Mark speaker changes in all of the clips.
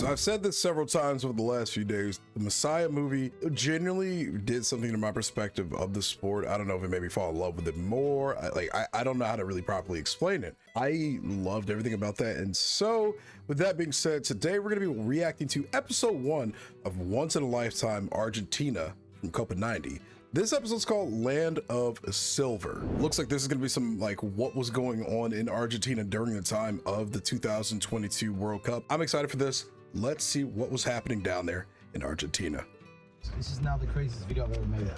Speaker 1: So I've said this several times over the last few days. The Messiah movie genuinely did something to my perspective of the sport. I don't know if it made me fall in love with it more. I don't know how to really properly explain it. I loved everything about that. And so with that being said, today we're going to be reacting to episode 1 of Once in a Lifetime Argentina from Copa90. This episode's called Land of Silver. Looks like this is gonna be some like what was going on in Argentina during the time of the 2022 World Cup. I'm excited for this. Let's see what was happening down there in Argentina.
Speaker 2: This is now the craziest video I've ever made.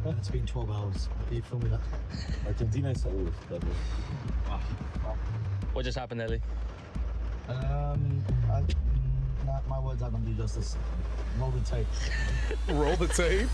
Speaker 2: And it's been 12 hours. Are you filming that?
Speaker 3: Argentina is always double.
Speaker 4: Wow. What just happened, Ellie?
Speaker 2: My words aren't gonna do justice. Roll the tape.
Speaker 1: Roll the tape?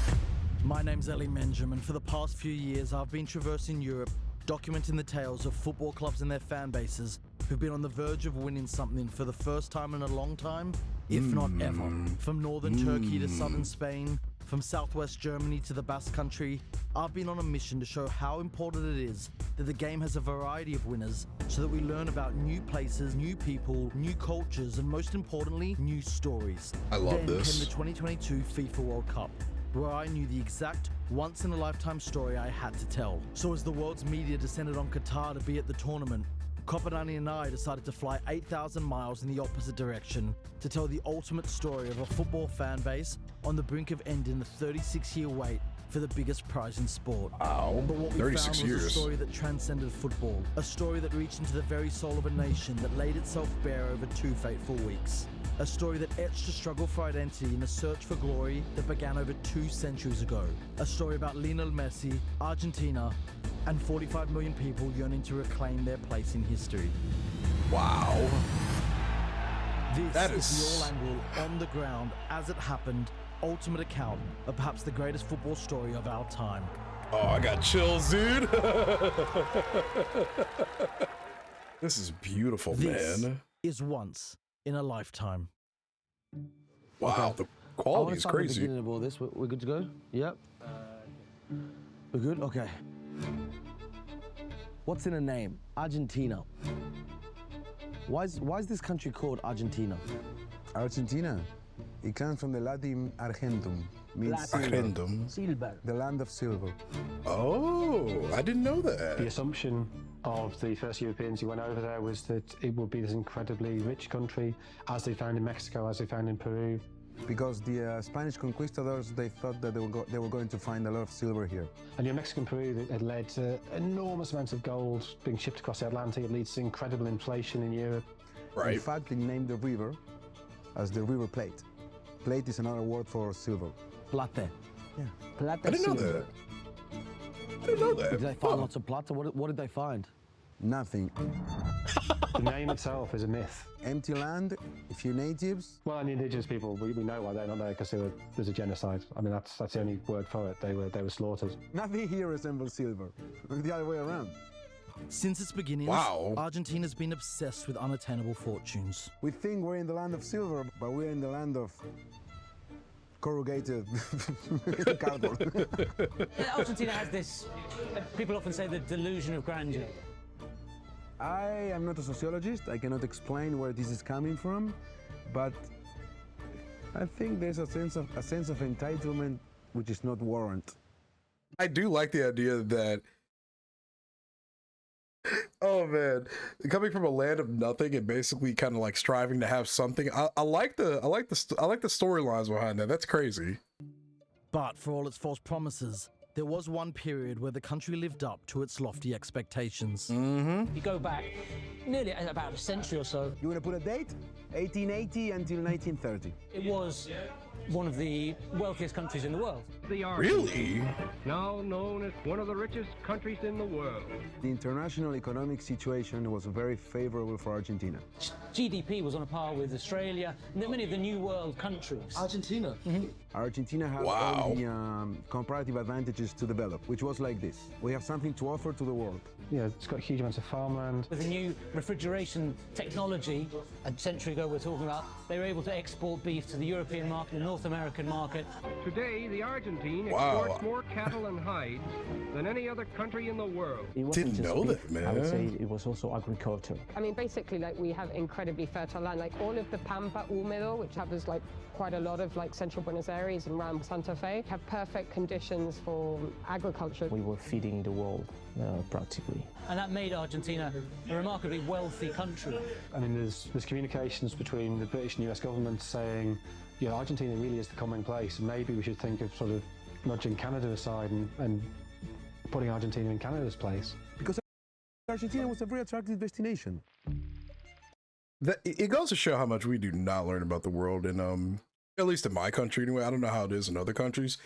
Speaker 5: My name's Ellie Menjum, and for the past few years, I've been traversing Europe, documenting the tales of football clubs and their fan bases who've been on the verge of winning something for the first time in a long time, if not ever. From northern Turkey to southern Spain, from southwest Germany to the Basque Country, I've been on a mission to show how important it is that the game has a variety of winners so that we learn about new places, new people, new cultures, and most importantly, new stories.
Speaker 1: I love
Speaker 5: Then
Speaker 1: this.
Speaker 5: came the 2022 FIFA World Cup, where I knew the exact once-in-a-lifetime story I had to tell. So as the world's media descended on Qatar to be at the tournament, Copa90 and I decided to fly 8,000 miles in the opposite direction to tell the ultimate story of a football fan base on the brink of ending the 36-year wait for the biggest prize in sport.
Speaker 1: Wow,
Speaker 5: But what we
Speaker 1: 36
Speaker 5: found was
Speaker 1: years.
Speaker 5: a story that transcended football, a story that reached into the very soul of a nation that laid itself bare over 2 fateful weeks. A story that etched a struggle for identity in a search for glory that began over 2 centuries ago. A story about Lionel Messi, Argentina, and 45 million people yearning to reclaim their place in history.
Speaker 1: Wow.
Speaker 5: This
Speaker 1: That
Speaker 5: is
Speaker 1: is-
Speaker 5: the all-angle, on the ground, as it happened, ultimate account of perhaps the greatest football story of our time.
Speaker 1: Oh, I got chills, dude. This is beautiful,
Speaker 5: This
Speaker 1: man.
Speaker 5: is once in a lifetime.
Speaker 1: Wow, the quality is
Speaker 2: The
Speaker 1: crazy.
Speaker 2: beginning of all this. We're good to go? Yep. We're good? Okay. What's in a name? Argentina. Why is this country called Argentina?
Speaker 6: Argentina. It comes from the Latin argentum, means silver,
Speaker 1: Argentum.
Speaker 2: Silver.
Speaker 6: the land of silver.
Speaker 1: Oh, I didn't know
Speaker 3: The
Speaker 1: that.
Speaker 3: assumption of the first Europeans who went over there was that it would be this incredibly rich country, as they found in Mexico, as they found in Peru.
Speaker 6: Because the Spanish conquistadors, they thought that they were going to find a lot of silver here.
Speaker 3: And in Mexico and Peru, that had led to enormous amounts of gold being shipped across the Atlantic. It leads to incredible inflation in Europe.
Speaker 6: In
Speaker 1: Right.
Speaker 6: fact, they named the river as the River Plate. Plate is another word for silver.
Speaker 2: Plata.
Speaker 6: Yeah.
Speaker 2: Plata.
Speaker 1: I didn't know
Speaker 2: silver.
Speaker 1: that. I didn't know
Speaker 2: Did they
Speaker 1: that.
Speaker 2: find
Speaker 1: Huh.
Speaker 2: lots of plata? What did they find?
Speaker 6: Nothing.
Speaker 3: The name itself is a myth.
Speaker 6: Empty land, a few natives.
Speaker 3: Well, and the indigenous people, we know why they're not there, because there's a genocide. I mean, that's the only word for it. They were slaughtered.
Speaker 6: Nothing here resembles silver. The other way around.
Speaker 5: Since its beginnings,
Speaker 1: Wow.
Speaker 5: Argentina's been obsessed with unattainable fortunes.
Speaker 6: We think we're in the land of silver, but we're in the land of corrugated cardboard.
Speaker 7: Argentina has this, people often say, the delusion of grandeur.
Speaker 6: I am not a sociologist. I cannot explain where this is coming from, but I think there's a sense of entitlement which is not warranted.
Speaker 1: I do like the idea that, oh man, coming from a land of nothing and basically kind of like striving to have something. I like the storylines behind that. That's crazy.
Speaker 5: But for all its false promises, there was one period where the country lived up to its lofty expectations.
Speaker 7: You go back nearly about a century or so,
Speaker 6: You want to put a date? 1880 until 1930.
Speaker 7: it was one of the wealthiest countries in the world.
Speaker 1: Really?
Speaker 8: Now known as one of the richest countries in the world.
Speaker 6: The international economic situation was very favorable for Argentina.
Speaker 7: GDP was on a par with Australia and many of the New World countries.
Speaker 2: Argentina.
Speaker 6: Argentina had
Speaker 1: Wow.
Speaker 6: all the comparative advantages to develop, which was like this. We have something to offer to the world.
Speaker 3: Yeah, it's got huge amounts of farmland.
Speaker 7: With the new refrigeration technology a century ago, ago we're talking about, they were able to export beef to the European market, the North American market.
Speaker 8: Today, the Argentine exports more cattle and hides than any other country in the world.
Speaker 9: It wasn't
Speaker 1: Didn't
Speaker 9: just
Speaker 1: know
Speaker 9: beef.
Speaker 1: that, man.
Speaker 9: I would say it was also agriculture.
Speaker 10: I mean, basically, like, we have incredibly fertile land. Like, all of the Pampa Húmedo, which covers, like, quite a lot of, like, central Buenos Aires and around Santa Fe, have perfect conditions for agriculture.
Speaker 9: We were feeding the world, practically.
Speaker 7: And that made Argentina a remarkably wealthy country.
Speaker 3: I mean, there's communications between the British and US governments saying, you know, Argentina really is the common place, and maybe we should think of sort of nudging Canada aside and putting Argentina in Canada's place.
Speaker 6: Because Argentina was a very attractive destination.
Speaker 1: It goes to show how much we do not learn about the world, and at least in my country anyway. I don't know how it is in other countries.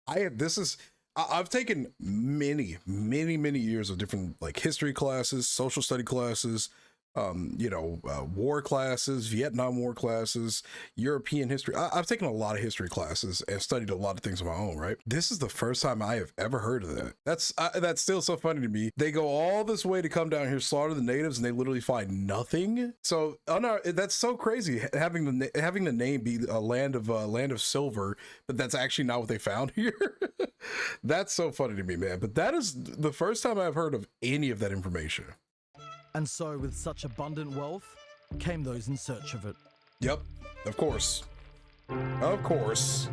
Speaker 1: I've taken many years of different, like, history classes, social study classes, war classes, Vietnam War classes, European history. I've taken a lot of history classes and studied a lot of things on my own, right? This is the first time I have ever heard of that. That's still so funny to me. They go all this way to come down here, slaughter the natives, and they literally find nothing. So that's so crazy, having the name be a land of silver, but that's actually not what they found here. That's so funny to me, man. But that is the first time I've heard of any of that information.
Speaker 5: And so, with such abundant wealth, came those in search of it.
Speaker 1: Yep, of course. Of course.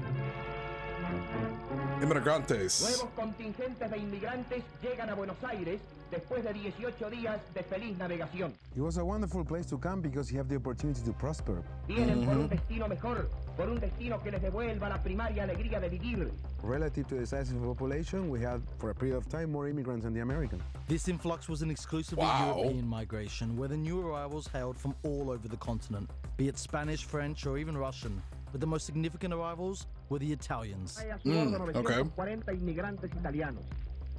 Speaker 1: Inmigrantes.
Speaker 11: Nuevos contingentes de inmigrantes llegan a Buenos Aires después de 18 días de feliz navegación.
Speaker 6: It was a wonderful place to come because you have the opportunity to prosper.
Speaker 11: Vienen por un destino mejor, por un destino que les devuelva la primaria alegría de vivir.
Speaker 6: Relative to the size of the population, we had, for a period of time, more immigrants than the American.
Speaker 5: This influx was an exclusively European migration, where the new arrivals hailed from all over the continent, be it Spanish, French, or even Russian. But the most significant arrivals were the Italians.
Speaker 11: Hay a su bordo 940 inmigrantes italianos,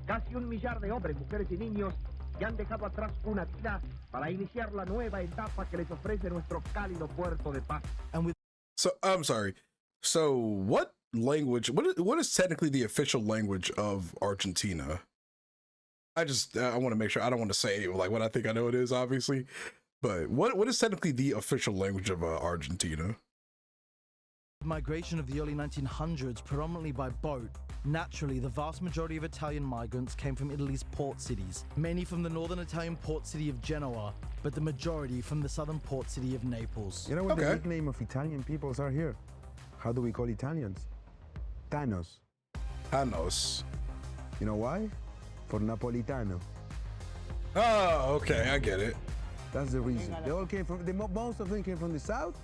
Speaker 11: casi 1 millar de hombres, mujeres y niños que han dejado atrás una vida para iniciar la nueva etapa que les ofrece nuestro cálido puerto de paz.
Speaker 5: And with
Speaker 1: So I'm sorry. So what language? What is technically the official language of Argentina? I want to make sure. I don't want to say like what I think I know it is, obviously, but what is technically the official language of Argentina?
Speaker 5: migration of the early 1900s, predominantly by boat, naturally the vast majority of Italian migrants came from Italy's port cities, many from the northern Italian port city of Genoa, but the majority from the southern port city of Naples.
Speaker 6: You know what the nickname of Italian peoples are here? How do we call Italians? Tanos.
Speaker 1: Tanos.
Speaker 6: You know why? For Napolitano.
Speaker 1: Oh, okay, I get it.
Speaker 6: That's the reason. They all came from, most of them came from the south,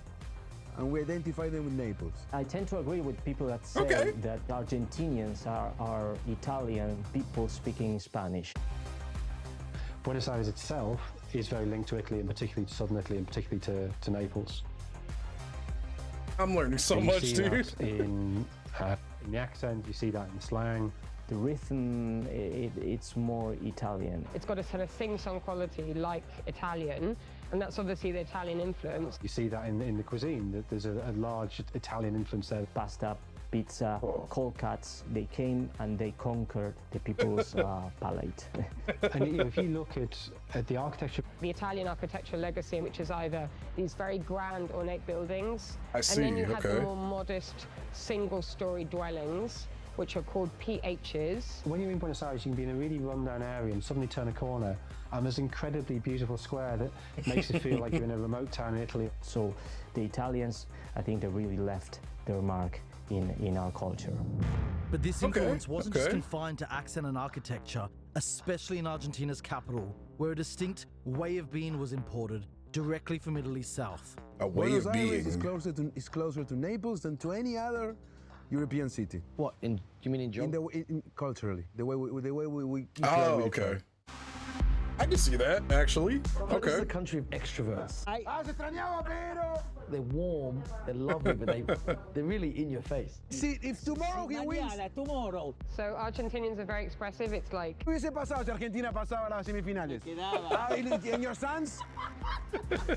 Speaker 6: and we identify them with Naples.
Speaker 9: I tend to agree with people that say that Argentinians are Italian people speaking Spanish.
Speaker 3: Buenos Aires itself is very linked to Italy, and particularly to southern Italy, and particularly to Naples.
Speaker 1: I'm learning so much, dude.
Speaker 3: In the accent, you see that in slang.
Speaker 9: The rhythm, it's more Italian.
Speaker 10: It's got a sort of sing-song quality like Italian, and that's obviously the Italian influence.
Speaker 3: You see that in the cuisine, that there's a large Italian influence there.
Speaker 9: Pasta, pizza, cold cuts, they came and they conquered the people's palate.
Speaker 3: And if you look at the architecture...
Speaker 10: The Italian architectural legacy, which is either these very grand ornate buildings,
Speaker 1: and
Speaker 10: then you have the more modest single-story dwellings, which are called PHs.
Speaker 3: When you're in Buenos Aires, you can be in a really run-down area and suddenly turn a corner, and there's an incredibly beautiful square that makes you feel like you're in a remote town in Italy.
Speaker 9: So the Italians, I think they really left their mark in our culture.
Speaker 5: But this influence wasn't just confined to accent and architecture, especially in Argentina's capital, where a distinct way of being was imported directly from Italy's south.
Speaker 1: A way of being.
Speaker 6: Buenos Aires is closer to Naples than to any other European city.
Speaker 2: What? You mean in geography?
Speaker 6: Culturally, the way we
Speaker 1: oh, okay. I can see that, actually. Okay.
Speaker 2: This is a country of extroverts. They're warm, they're lovely, but they're really in your face.
Speaker 6: See, if tomorrow he wins...
Speaker 10: So Argentinians are very expressive. It's like...
Speaker 6: ¿Qué hubiese pasado si Argentina pasaba a las semifinales? And your sons?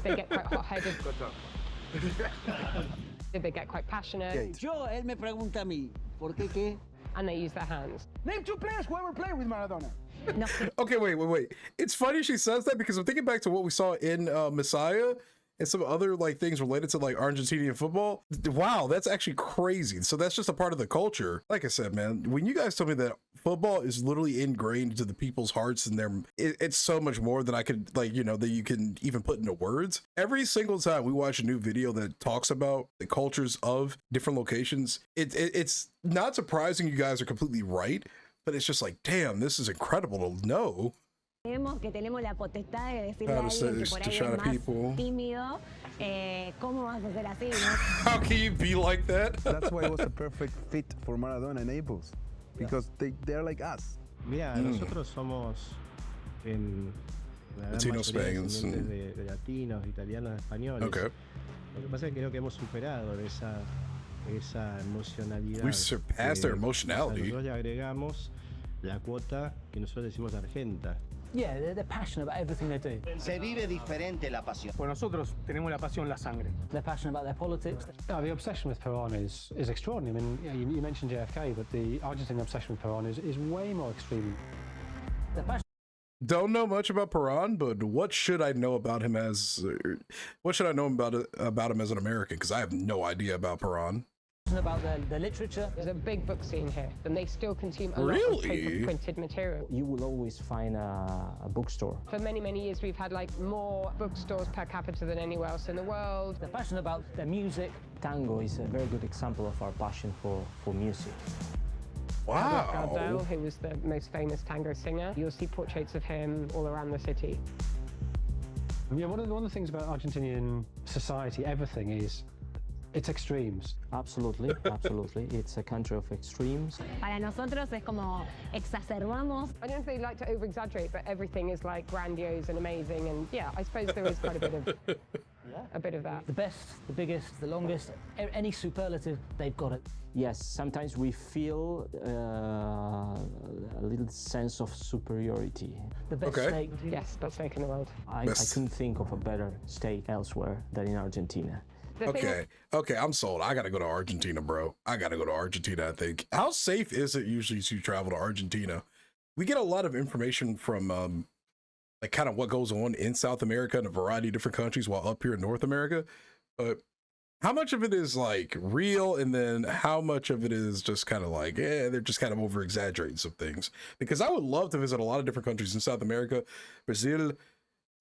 Speaker 10: They get quite hot-headed. They get quite passionate.
Speaker 11: Él me pregunta a mí, ¿por qué qué?
Speaker 10: And they use their hands.
Speaker 6: Name 2 players who ever played with Maradona.
Speaker 10: Nothing.
Speaker 1: Okay, wait. It's funny she says that because I'm thinking back to what we saw in Messiah, and some other like things related to like Argentinian football. Wow, that's actually crazy. So that's just a part of the culture. Like I said, man, when you guys told me that football is literally ingrained into the people's hearts and it's so much more than I could like, you know, that you can even put into words. Every single time we watch a new video that talks about the cultures of different locations, it's not surprising you guys are completely right, but it's just like, damn, this is incredible to know.
Speaker 12: Que tenemos la potestad de decirle
Speaker 1: How
Speaker 12: a
Speaker 1: to say
Speaker 12: alguien que
Speaker 1: this
Speaker 12: por
Speaker 1: to
Speaker 12: ahí
Speaker 1: shy
Speaker 12: es más
Speaker 1: people.
Speaker 12: tímido, ¿cómo vas a ser así, no?
Speaker 1: How can you be like that?
Speaker 6: That's why it was a perfect fit for Maradona and Naples, because they're like us.
Speaker 13: Mira, nosotros somos en la gran
Speaker 1: Latino
Speaker 13: mayoría
Speaker 1: Spaniards
Speaker 13: descendientes de latinos, italianos, españoles.
Speaker 1: Okay.
Speaker 13: Lo que pasa es que creo que hemos superado esa emocionalidad.
Speaker 1: We've surpassed their emotionality.
Speaker 13: Nosotros le agregamos la cuota que nosotros decimos argenta.
Speaker 7: Yeah, they're passionate about everything they do.
Speaker 11: Se vive diferente la pasión.
Speaker 14: Pues nosotros tenemos la pasión, la sangre.
Speaker 7: They're passionate about their politics.
Speaker 3: No, the obsession with Peron is extraordinary. I mean, you mentioned JFK, but the Argentine obsession with Peron is way more extreme.
Speaker 7: They're passionate.
Speaker 1: Don't know much about Peron, but what should I know about him as? What should I know about him as an American? Because I have no idea about Peron.
Speaker 7: About their literature.
Speaker 10: There's a big book scene here, and they still consume a
Speaker 1: Really?
Speaker 10: lot of paper printed material.
Speaker 9: You will always find a bookstore.
Speaker 10: For many, many years, we've had like more bookstores per capita than anywhere else in the world.
Speaker 7: They're passionate about their music.
Speaker 9: Tango is a very good example of our passion for music.
Speaker 1: Wow.
Speaker 10: Gardel, who was the most famous tango singer, you'll see portraits of him all around the city.
Speaker 3: Yeah, one of the things about Argentinian society, everything is, it's extremes.
Speaker 9: Absolutely, absolutely. It's a country of extremes.
Speaker 12: Para nosotros es como exacerbamos.
Speaker 10: I don't know if they like to over-exaggerate, but everything is like grandiose and amazing, and yeah, I suppose there is quite a bit of that.
Speaker 7: The best, the biggest, the longest, any superlative, they've got it.
Speaker 9: Yes, sometimes we feel a little sense of superiority.
Speaker 7: The best steak.
Speaker 10: Yes, best steak in the world.
Speaker 9: I couldn't think of a better steak elsewhere than in Argentina.
Speaker 1: Okay, I'm sold. I gotta go to Argentina, bro. I gotta go to Argentina, I think. How safe is it usually to travel to Argentina? We get a lot of information from like kind of what goes on in South America and a variety of different countries while up here in North America. But how much of it is like real, and then how much of it is just kind of like, they're just kind of over exaggerating some things? Because I would love to visit a lot of different countries in South America, Brazil,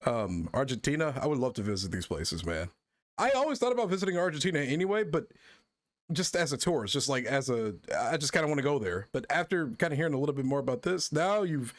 Speaker 1: Argentina. I would love to visit these places, man. I always thought about visiting Argentina anyway, but just as a tourist, just like I just kind of want to go there. But after kind of hearing a little bit more about this, now you've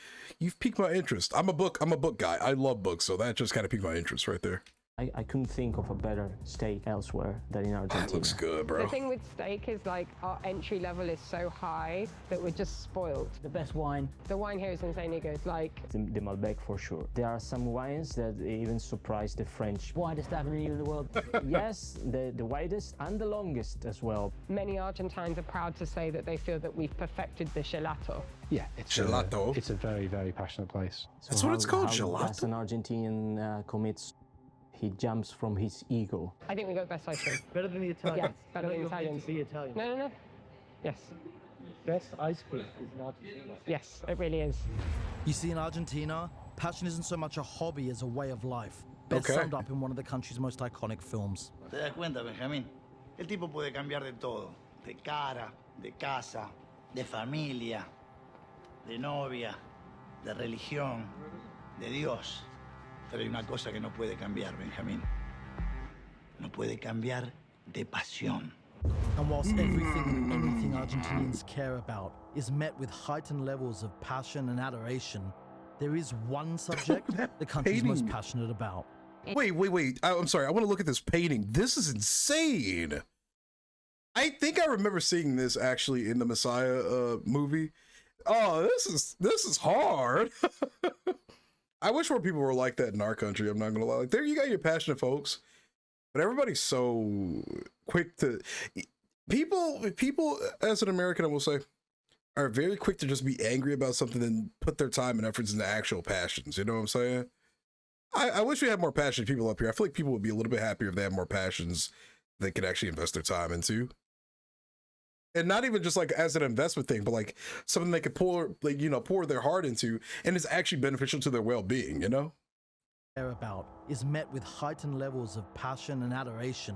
Speaker 1: piqued my interest. I'm a book guy. I love books, so that just kind of piqued my interest right there.
Speaker 9: I couldn't think of a better steak elsewhere than in Argentina.
Speaker 1: That looks good, bro.
Speaker 10: The thing with steak is like our entry level is so high that we're just spoiled.
Speaker 7: The best wine.
Speaker 10: The wine here is insanely good. Like
Speaker 9: the Malbec for sure. There are some wines that even surprise the French.
Speaker 7: Widest avenue in the world.
Speaker 9: Yes, the widest and the longest as well.
Speaker 10: Many Argentines are proud to say that they feel that we've perfected the gelato.
Speaker 3: Yeah, it's
Speaker 1: gelato.
Speaker 3: It's a very, very passionate place.
Speaker 1: That's what it's called, gelato.
Speaker 9: As an Argentinian commits, he jumps from his ego.
Speaker 10: I think we got best ice cream.
Speaker 14: Better than the Italians.
Speaker 10: Yes, better than the Italians.
Speaker 14: The Italians.
Speaker 10: No. Yes.
Speaker 14: Best ice cream is not.
Speaker 10: Yes, it really is.
Speaker 5: You see, in Argentina, passion isn't so much a hobby as a way of life. Best summed up in one of the country's most iconic films.
Speaker 15: ¿Te das cuenta, Benjamín? El tipo puede cambiar de todo. De cara, de casa, de familia, de novia, de religión, de Dios. Pero hay una cosa que no puede cambiar, Benjamín. No puede cambiar de pasión.
Speaker 5: And whilst everything and anything Argentinians care about is met with heightened levels of passion and adoration, there is one subject the country's most passionate about.
Speaker 1: Wait. I'm sorry. I want to look at this painting. This is insane. I think I remember seeing this actually in the Messiah movie. Oh, this is hard. I wish more people were like that in our country. I'm not gonna lie. Like, there you got your passionate folks, but everybody's so quick to people as an American, I will say, are very quick to just be angry about something and put their time and efforts into actual passions. You know what I'm saying? I wish we had more passionate people up here. I feel like people would be a little bit happier if they had more passions they could actually invest their time into. And not even just like as an investment thing, but like something they could pour their heart into, and it's actually beneficial to their well-being, you know?
Speaker 5: care about is met with heightened levels of passion and adoration,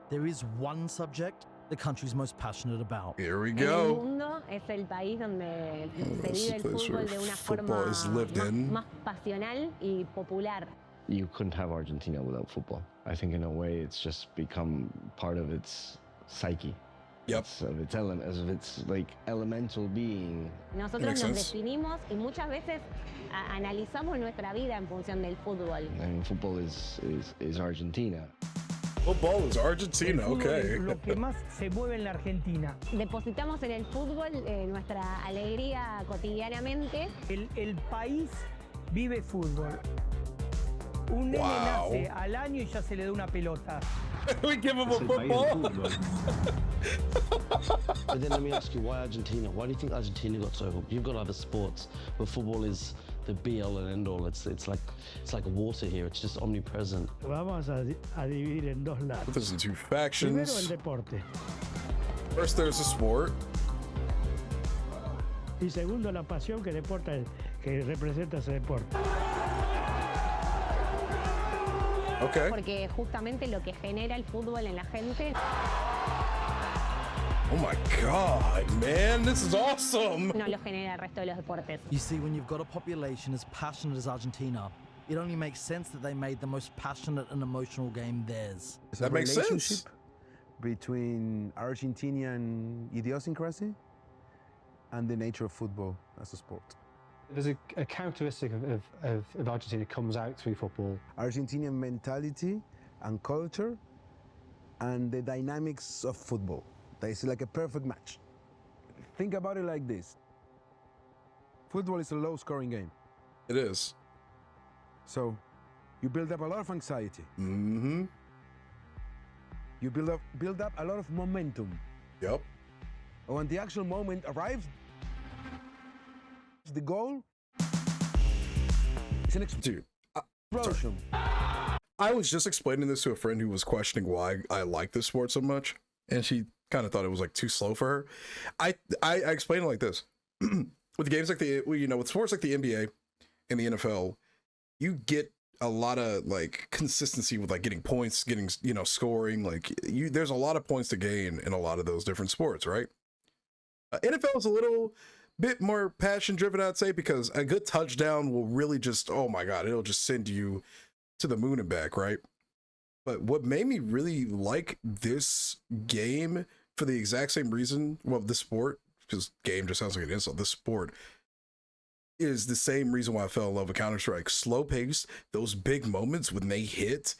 Speaker 5: there is one subject the country's most passionate about.
Speaker 1: Here we
Speaker 12: El
Speaker 1: go.
Speaker 12: mundo es el país donde se
Speaker 1: This
Speaker 12: vive el
Speaker 1: place
Speaker 12: fútbol
Speaker 1: where
Speaker 12: de una
Speaker 1: football
Speaker 12: forma
Speaker 1: is lived in.
Speaker 12: más pasional y popular.
Speaker 16: You couldn't have Argentina without football. I think in a way it's just become part of its psyche.
Speaker 1: Yep.
Speaker 16: Of its like elemental being.
Speaker 12: Nosotros nos definimos y muchas veces analizamos nuestra vida en función del fútbol.
Speaker 16: I mean, football is Argentina.
Speaker 1: Football is Argentina, okay.
Speaker 17: Lo que más se mueve en la Argentina.
Speaker 12: Depositamos en el fútbol nuestra alegría cotidianamente.
Speaker 17: El país vive fútbol. Un nene nace al año y ya se le da una pelota.
Speaker 1: We give him a football.
Speaker 18: But then let me ask you, why Argentina? Why do you think Argentina got so hooked? You've got other sports, but football is the be-all and end-all. It's like water here. It's just omnipresent.
Speaker 13: Vamos a dividir en dos lados.
Speaker 1: Put this in two factions.
Speaker 13: Primero el deporte.
Speaker 1: First, there's the sport.
Speaker 13: Y segundo, la pasión que representa ese deporte.
Speaker 1: Okay.
Speaker 12: Porque justamente lo que genera el fútbol en la gente.
Speaker 1: Oh my God, man, this is awesome.
Speaker 12: No lo genera el resto de los deportes.
Speaker 5: You see, when you've got a population as passionate as Argentina, it only makes sense that they made the most passionate and emotional game theirs.
Speaker 6: That makes sense. Between Argentinian idiosyncrasy and the nature of football as a sport.
Speaker 3: There's a characteristic of Argentina comes out through football.
Speaker 6: Argentinian mentality and culture and the dynamics of football. It's like a perfect match. Think about it like this. Football is a low-scoring game.
Speaker 1: It is.
Speaker 6: So you build up a lot of anxiety.
Speaker 1: Mm-hmm.
Speaker 6: You build up a lot of momentum.
Speaker 1: Yep.
Speaker 6: And when the actual moment arrives, the goal is an explosion.
Speaker 1: I was just explaining this to a friend who was questioning why I like this sport so much, and she kind of thought it was like too slow for her. I explained it like this: with games like with sports like the NBA and the NFL, you get a lot of like consistency with like getting points, getting scoring. Like there's a lot of points to gain in a lot of those different sports, right? NFL is a little bit more passion driven, I'd say, because a good touchdown will really just, oh my God, it'll just send you to the moon and back, right? But what made me really like this game for the exact same reason, well, this sport, because game just sounds like an insult, this sport is the same reason why I fell in love with Counter-Strike. Slow paced, those big moments when they hit,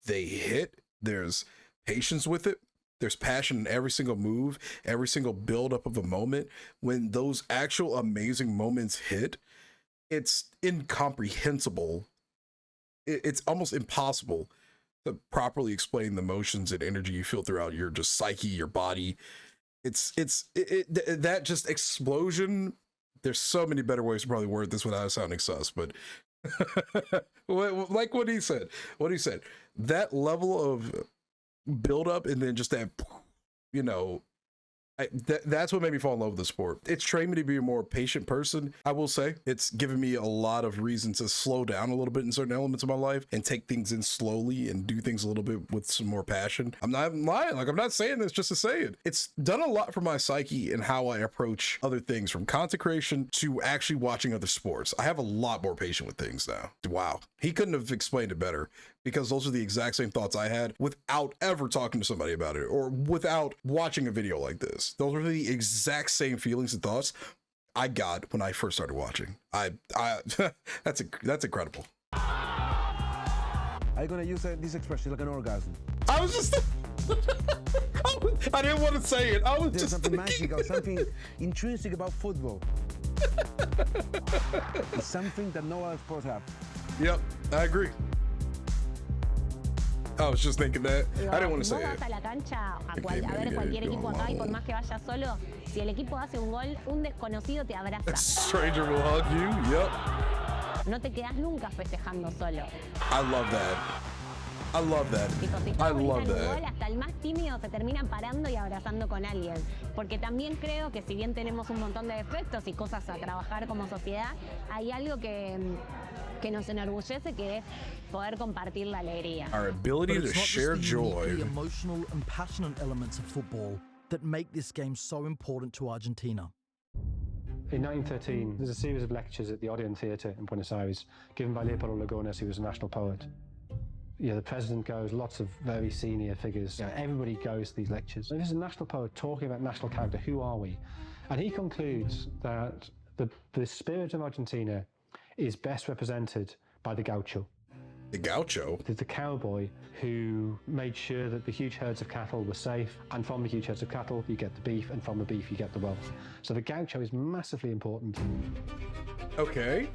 Speaker 1: there's patience with it. There's passion in every single move, every single build up of a moment. When those actual amazing moments hit, it's incomprehensible. It's almost impossible to properly explain the emotions and energy you feel throughout your just psyche, your body. That just explosion. There's so many better ways to probably word this without sounding sus, but like what he said, that level of build up and then just that, that's what made me fall in love with the sport. It's trained me to be a more patient person. I will say it's given me a lot of reason to slow down a little bit in certain elements of my life and take things in slowly and do things a little bit with some more passion. I'm not lying. Like, I'm not saying this just to say it. It's done a lot for my psyche and how I approach other things, from content creation to actually watching other sports. I have a lot more patience with things now. Wow. He couldn't have explained it better, because those are the exact same thoughts I had without ever talking to somebody about it or without watching a video like this. Those are the exact same feelings and thoughts I got when I first started watching. That's incredible.
Speaker 6: I'm gonna use this expression like an orgasm.
Speaker 1: I was just I didn't want to say it. I was
Speaker 6: There's
Speaker 1: just
Speaker 6: something magical, something intrinsic about football. It's something that no other sport have.
Speaker 1: Yep, I agree. I was just thinking that. I didn't want to say
Speaker 12: Vos
Speaker 1: it.
Speaker 12: vas a la cancha a ver cualquier equipo acá y por más que vayas solo, si el equipo hace un gol, un desconocido te abraza.
Speaker 1: A stranger will hug you. Yep.
Speaker 12: No te quedas nunca festejando solo.
Speaker 1: I love that. I love that. I love that.
Speaker 12: Hasta el más tímido se termina parando y abrazando con alguien. Porque también creo que si bien tenemos un montón de defectos y cosas a trabajar como sociedad, hay algo que que nos enorgullece, que es poder compartir la alegría.
Speaker 1: Our ability
Speaker 5: But
Speaker 1: to
Speaker 5: it's not
Speaker 1: share
Speaker 5: just the
Speaker 1: joy.
Speaker 5: uniquely emotional and passionate elements of football that make this game so important to Argentina.
Speaker 3: In 1913, there's a series of lectures at the Odeon Theatre in Buenos Aires, given by Leopoldo Lugones, who was a national poet. The president goes, lots of very senior figures. Everybody goes to these lectures. And this is a national poet talking about national character. Who are we? And he concludes that the spirit of Argentina is best represented by the gaucho.
Speaker 1: The gaucho?
Speaker 3: The cowboy who made sure that the huge herds of cattle were safe, and from the huge herds of cattle you get the beef, and from the beef you get the wealth. So the gaucho is massively important.
Speaker 1: Okay.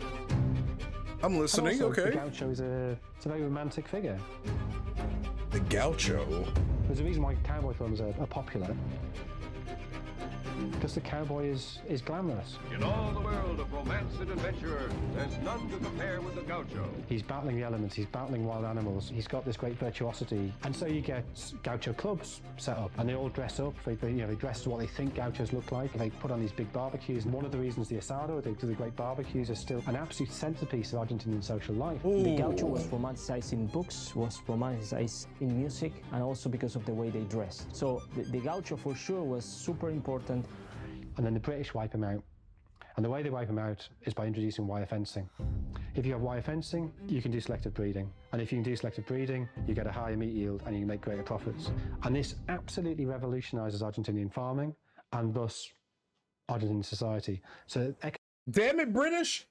Speaker 1: I'm listening,
Speaker 3: Also,
Speaker 1: okay.
Speaker 3: The gaucho is a very romantic figure.
Speaker 1: The gaucho?
Speaker 3: There's a reason why cowboy films are popular. Because the cowboy is glamorous.
Speaker 8: In all the world of romance and adventure, there's none to compare with the gaucho.
Speaker 3: He's battling the elements, he's battling wild animals, he's got this great virtuosity. And so you get gaucho clubs set up, and they all dress up. They dress to what they think gauchos look like. They put on these big barbecues, and one of the reasons the asado, the great barbecues, are still an absolute centerpiece of Argentinian social life.
Speaker 9: Ooh. The gaucho was romanticized in books, was romanticized in music, and also because of the way they dressed. So the gaucho for sure was super important.
Speaker 3: And then the British wipe him out. And the way they wipe him out is by introducing wire fencing. If you have wire fencing, you can do selective breeding. And if you can do selective breeding, you get a higher meat yield and you can make greater profits. And this absolutely revolutionizes Argentinian farming and thus Argentinian society. So,
Speaker 1: damn it, British!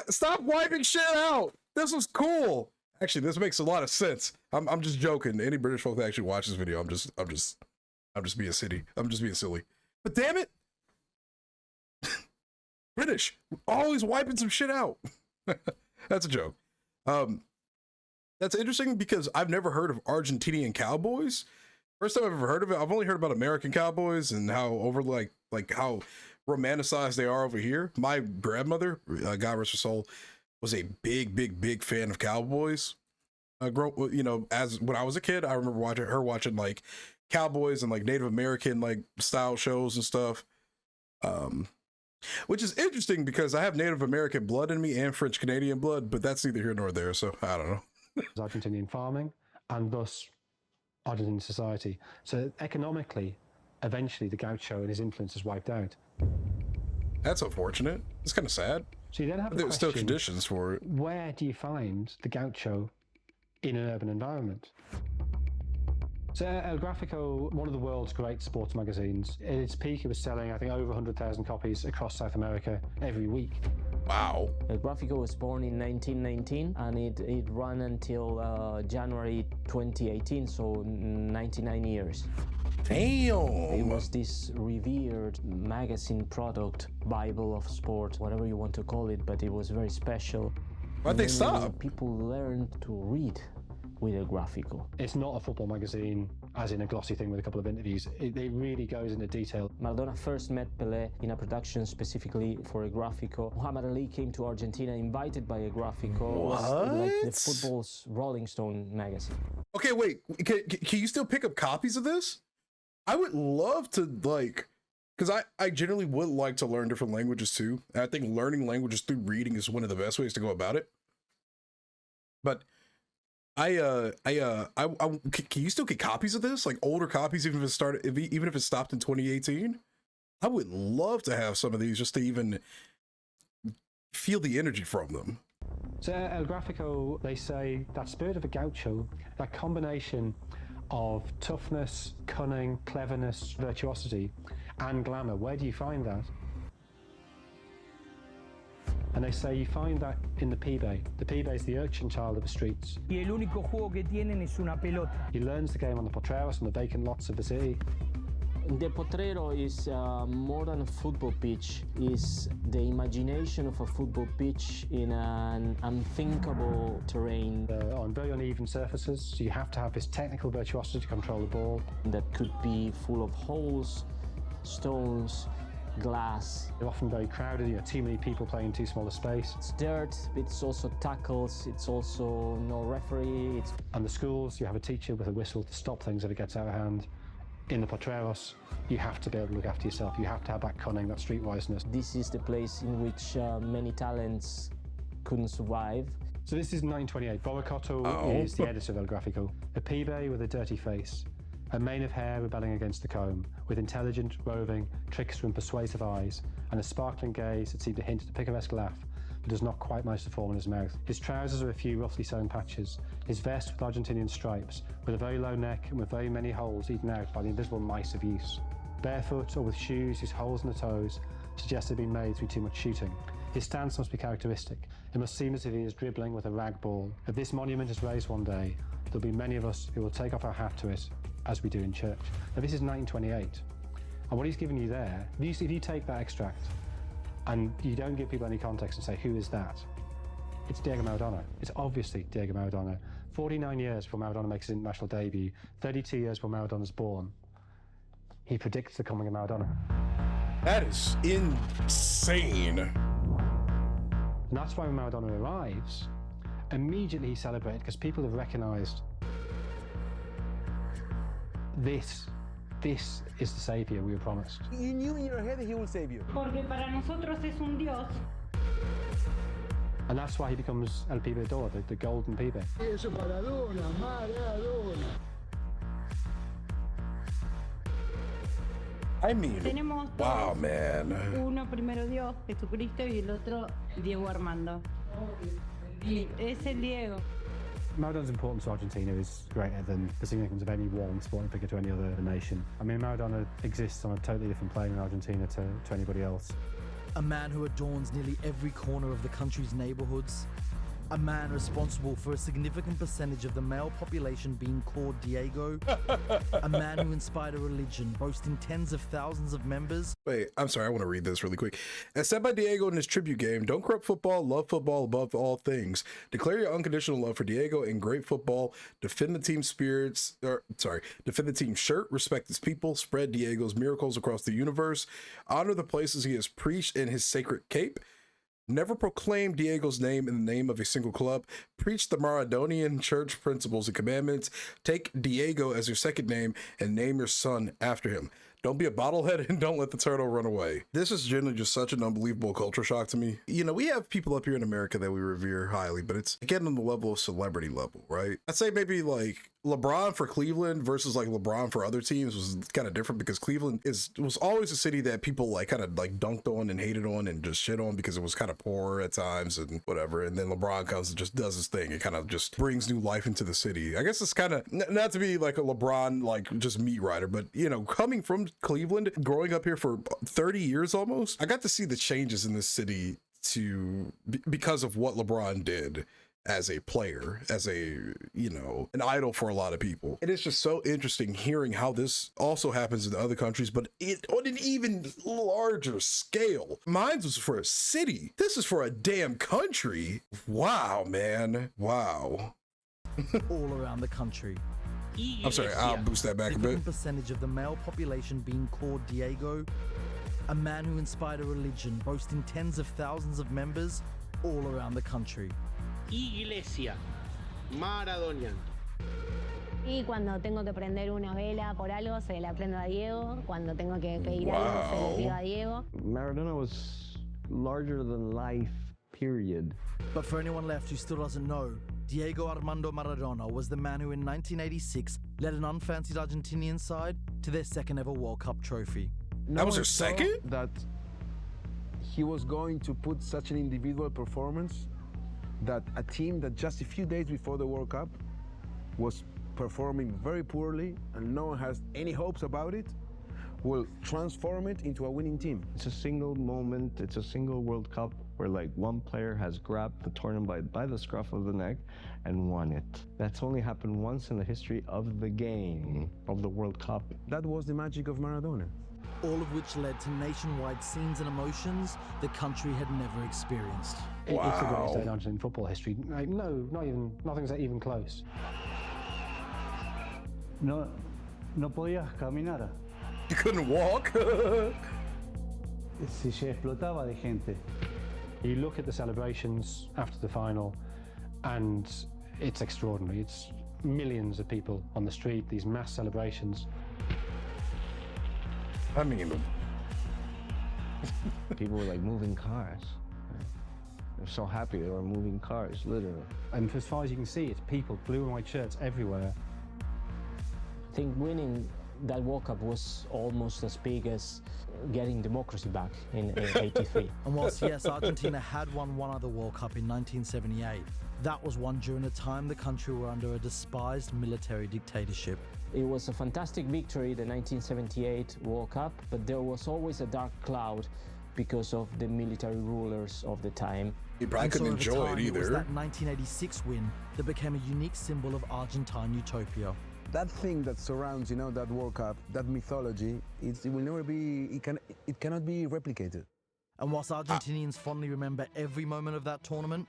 Speaker 1: Stop wiping shit out! This was cool! Actually, this makes a lot of sense. I'm just joking. Any British folk that actually watch this video, I'm just being silly. I'm just being silly. But damn it, British, always wiping some shit out. That's a joke. That's interesting because I've never heard of Argentinian cowboys. First time I've ever heard of it. I've only heard about American cowboys and how how romanticized they are over here. My grandmother, God rest her soul, was a big fan of cowboys. As when I was a kid, I remember watching like cowboys and like Native American like style shows and stuff, which is interesting because I have Native American blood in me and French Canadian blood, but that's neither here nor there, so I don't know.
Speaker 3: Argentinian farming and thus Argentinian society. So economically, eventually the gaucho and his influence is wiped out.
Speaker 1: That's unfortunate. It's kind of sad.
Speaker 3: So you then have
Speaker 1: there's still conditions for it.
Speaker 3: Where do you find the gaucho in an urban environment? So El Gráfico, one of the world's great sports magazines, at its peak it was selling, I think, over 100,000 copies across South America every week.
Speaker 1: Wow.
Speaker 9: El Gráfico was born in 1919 and it ran until January 2018, so 99 years.
Speaker 1: Damn!
Speaker 9: It was this revered magazine product, Bible of sport, whatever you want to call it, but it was very special.
Speaker 1: Why'd they stop?
Speaker 9: People learned to read with El Gráfico.
Speaker 3: It's not a football magazine, as in a glossy thing with a couple of interviews. It really goes into detail.
Speaker 9: Maradona first met Pelé in a production specifically for El Gráfico. Muhammad Ali came to Argentina invited by El Gráfico.
Speaker 1: What?
Speaker 9: Like the football's Rolling Stone magazine.
Speaker 1: Okay, wait. Can you still pick up copies of this? I would love to, because I generally would like to learn different languages too. And I think learning languages through reading is one of the best ways to go about it. But can you still get copies of this? Like older copies, even if it stopped in 2018? I would love to have some of these just to even feel the energy from them.
Speaker 3: So El Gráfico, they say that spirit of a gaucho, that combination of toughness, cunning, cleverness, virtuosity, and glamour, where do you find that? And they say you find that in the pibe. The pibe is the urchin child of the streets.
Speaker 17: Y el único juego que tienen es una pelota.
Speaker 3: He learns the game on the potreros, on the vacant lots of the city.
Speaker 9: The potrero is more than a football pitch. Is the imagination of a football pitch in an unthinkable terrain.
Speaker 3: On very uneven surfaces, so you have to have this technical virtuosity to control the ball.
Speaker 9: That could be full of holes, stones, glass.
Speaker 3: They're often very crowded, too many people playing too small a space.
Speaker 9: It's dirt, it's also tackles, it's also no referee.
Speaker 3: And the schools, you have a teacher with a whistle to stop things if it gets out of hand. In the potreros, you have to be able to look after yourself. You have to have that cunning, that streetwiseness.
Speaker 9: This is the place in which many talents couldn't survive.
Speaker 3: So this is 1928. Boracoto is the editor of El Gráfico. A pibe with a dirty face, a mane of hair rebelling against the comb, with intelligent, roving, trickster and persuasive eyes, and a sparkling gaze that seemed to hint at a picaresque laugh, but does not quite manage to form in his mouth. His trousers are a few roughly sewn patches, his vest with Argentinian stripes, with a very low neck and with very many holes eaten out by the invisible mice of use. Barefoot or with shoes whose holes in the toes suggest they've been made through too much shooting. His stance must be characteristic. It must seem as if he is dribbling with a rag ball. If this monument is raised one day, there'll be many of us who will take off our hat to it, as we do in church. Now this is 1928, and what he's given you there, if you take that extract, and you don't give people any context and say, who is that? It's Diego Maradona. It's obviously Diego Maradona. 49 years before Maradona makes his international debut, 32 years before Maradona's born, he predicts the coming of Maradona.
Speaker 1: That is insane.
Speaker 3: And that's why when Maradona arrives, immediately he's celebrated because people have recognized this is the savior we were promised.
Speaker 6: You knew in your head that he will save you.
Speaker 19: Porque para nosotros es un Dios.
Speaker 3: And that's why he becomes El Pibe d'Or, the golden pibe.
Speaker 20: Eso Maradona, Maradona.
Speaker 1: I mean,
Speaker 19: Tenemos
Speaker 1: wow, man.
Speaker 19: Uno primero Dios, Jesucristo, y el otro Diego Armando. Y es el Diego.
Speaker 3: Maradona's importance to Argentina is greater than the significance of any one sporting figure to any other nation. I mean, Maradona exists on a totally different plane in Argentina to anybody else.
Speaker 5: A man who adorns nearly every corner of the country's neighborhoods. A man responsible for a significant percentage of the male population being called Diego. A man who inspired a religion boasting tens of thousands of members.
Speaker 1: Wait, I'm sorry, I want to read this really quick. As said by Diego in his tribute game, don't corrupt football, love football above all things. Declare your unconditional love for Diego in great football. Defend the team's defend the team's shirt, respect his people, spread Diego's miracles across the universe, honor the places he has preached in his sacred cape. Never proclaim Diego's name in the name of a single club. Preach the Maradonian church principles and commandments. Take Diego as your second name and name your son after him. Don't be a bottlehead and don't let the turtle run away. This is generally just such an unbelievable culture shock to me. You know, we have people up here in America that we revere highly, but it's again on the level of celebrity level, right? I'd say maybe like LeBron for Cleveland versus like LeBron for other teams was kind of different because Cleveland was always a city that people like kind of like dunked on and hated on and just shit on because it was kind of poor at times and whatever. And then LeBron comes and just does his thing. It kind of just brings new life into the city. I guess it's kind of not to be like a LeBron, like just meat rider, but you know, coming from Cleveland, growing up here for 30 years almost, I got to see the changes in this city because of what LeBron did as a player, as a, you know, an idol for a lot of people. It is just so interesting hearing how this also happens in other countries, but on an even larger scale. Mine was for a city. This is for a damn country. Wow, man. Wow.
Speaker 5: All around the country.
Speaker 1: I'm sorry, I'll boost that back a bit.
Speaker 5: Percentage of the male population being called Diego. A man who inspired a religion boasting tens of thousands of members all around the country.
Speaker 21: Iglesia Maradonian.
Speaker 12: Y cuando tengo que prender una vela por algo, se la prendo a Diego. Cuando tengo que pedir algo, se lo pido a Diego.
Speaker 16: Maradona was larger than life, period.
Speaker 5: But for anyone left who still doesn't know, Diego Armando Maradona was the man who in 1986 led an unfancied Argentinian side to their second ever World Cup trophy.
Speaker 1: That was their second?
Speaker 6: That he was going to put such an individual performance that a team that just a few days before the World Cup was performing very poorly and no one has any hopes about it, will transform it into a winning team.
Speaker 16: It's a single moment, it's a single World Cup where like one player has grabbed the tournament by the scruff of the neck and won it. That's only happened once in the history of the game, of the World Cup.
Speaker 6: That was the magic of Maradona.
Speaker 5: All of which led to nationwide scenes and emotions the country had never experienced.
Speaker 3: Wow. It's the greatest day in Argentine football history. Like, no, nothing's even close.
Speaker 22: No podías caminar.
Speaker 1: You couldn't walk?
Speaker 22: Se explotaba de gente.
Speaker 3: You look at the celebrations after the final and it's extraordinary. It's millions of people on the street, these mass celebrations.
Speaker 1: I mean,
Speaker 16: people were like moving cars. were so happy. They were moving cars, literally.
Speaker 3: And as far as you can see, it's people, blue and white shirts everywhere.
Speaker 9: I think winning that World Cup was almost as big as getting democracy back in '83.
Speaker 5: And whilst, yes, Argentina had won one other World Cup in 1978, that was won during a time the country were under a despised military dictatorship.
Speaker 9: It was a fantastic victory, the 1978 World Cup, but there was always a dark cloud because of the military rulers of the time.
Speaker 1: You probably couldn't enjoy it either.
Speaker 5: It was that 1986 win that became a unique symbol of Argentine utopia.
Speaker 6: That thing that surrounds, you know, that World Cup, that mythology, it will never be, it cannot be replicated.
Speaker 5: And whilst Argentinians fondly remember every moment of that tournament,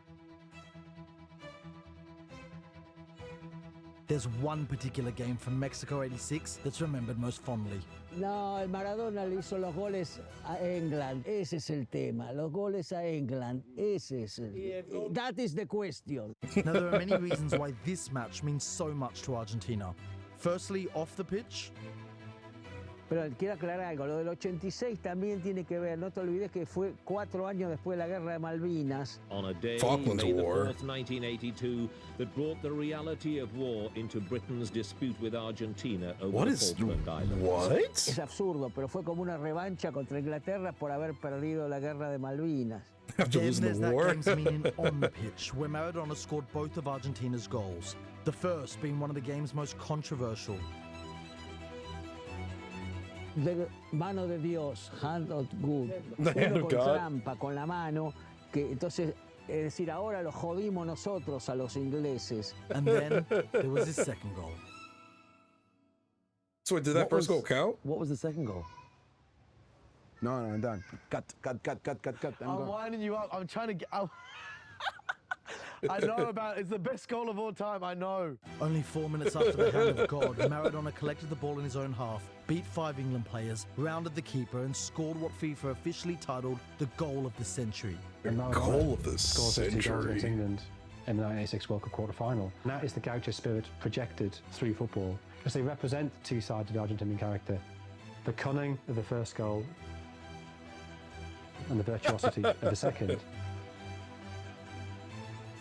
Speaker 5: there's one particular game from Mexico '86 that's remembered most fondly.
Speaker 2: No, el Maradona le hizo los goles a England. Ese es el tema. Los goles a England. Ese es el... That is the question.
Speaker 5: Now, there are many reasons why this match means so much to Argentina. Firstly, off the pitch.
Speaker 2: Pero quiero aclarar algo, lo del 86 también tiene que ver, no te olvides que fue 4 años después de la Guerra de Malvinas.
Speaker 4: On a day,
Speaker 1: Falklands
Speaker 4: May the
Speaker 1: War.
Speaker 4: 4th, 1982, that brought the reality of war into Britain's dispute with Argentina over the Falkland Islands.
Speaker 1: What?
Speaker 2: Es absurdo, pero fue como una revancha contra Inglaterra por haber perdido la Guerra de Malvinas.
Speaker 1: After
Speaker 5: Then
Speaker 1: losing
Speaker 5: there's
Speaker 1: the
Speaker 5: that
Speaker 1: war.
Speaker 5: game's meaning on the pitch, where Maradona scored both of Argentina's goals. The first being one of the game's most controversial.
Speaker 2: De mano de Dios, hand of good.
Speaker 1: The hand
Speaker 2: Uno
Speaker 1: of
Speaker 2: con
Speaker 1: God.
Speaker 2: trampa, con la mano, que entonces, es decir, ahora los jodimos nosotros a los ingleses.
Speaker 5: And then there was his second goal.
Speaker 1: So wait, did that first goal count?
Speaker 18: What was the second goal?
Speaker 6: No, I'm done. Cut. I'm gone.
Speaker 23: winding you up. I'm trying to get... I know about it's the best goal of all time, I know.
Speaker 5: Only 4 minutes after the hand of God, Maradona collected the ball in his own half, beat 5 England players, rounded the keeper, and scored what FIFA officially titled the goal of the century.
Speaker 1: Goal of the
Speaker 3: Scored 2 goals
Speaker 1: century.
Speaker 3: against England in the 1986 World Cup quarter-final. And that is the gaucho spirit projected through football, because they represent two sides of the Argentinian character. The cunning of the first goal and the virtuosity of the second.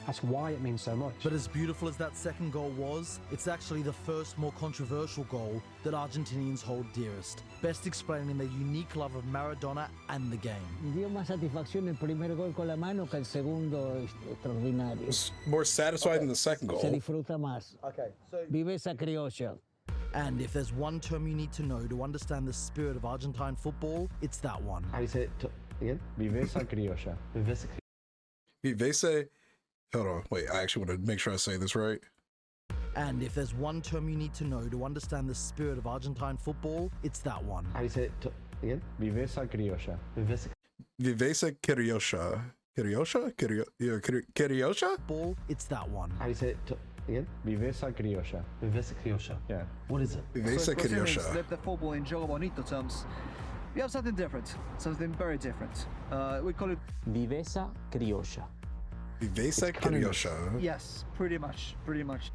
Speaker 3: That's why it means so much.
Speaker 5: But as beautiful as that second goal was, it's actually the first more controversial goal that Argentinians hold dearest, best explaining their unique love of Maradona and the game.
Speaker 2: Dio más satisfacción el primer gol con la mano que el segundo extraordinario.
Speaker 1: It's more satisfying than the second
Speaker 2: Se
Speaker 1: goal.
Speaker 2: disfruta más.
Speaker 23: Okay, so...
Speaker 2: Viveza criolla.
Speaker 5: And if there's one term you need to know to understand the spirit of Argentine football, it's that one.
Speaker 18: How do you say it again?
Speaker 16: Viveza criolla.
Speaker 18: Viveza
Speaker 1: Vivese. Hold on. Wait, I actually want to make sure I say this right.
Speaker 5: And if there's one term you need to know to understand the spirit of Argentine football, it's that one.
Speaker 18: How do you say it again?
Speaker 16: Viveza criolla.
Speaker 18: Viveza.
Speaker 1: Vivese Kiriosha. Kiriosha?
Speaker 5: Ball, it's that one.
Speaker 18: How do you say it again?
Speaker 16: Viveza criolla.
Speaker 18: Viveza criolla.
Speaker 16: Yeah.
Speaker 18: What is it?
Speaker 1: Vivese Kiriosha.
Speaker 24: Live the football in Jogo Bonito terms. We have something different, something very different. We call it
Speaker 9: Viveza criolla.
Speaker 1: Vivese Kiriosha.
Speaker 24: yes, pretty much.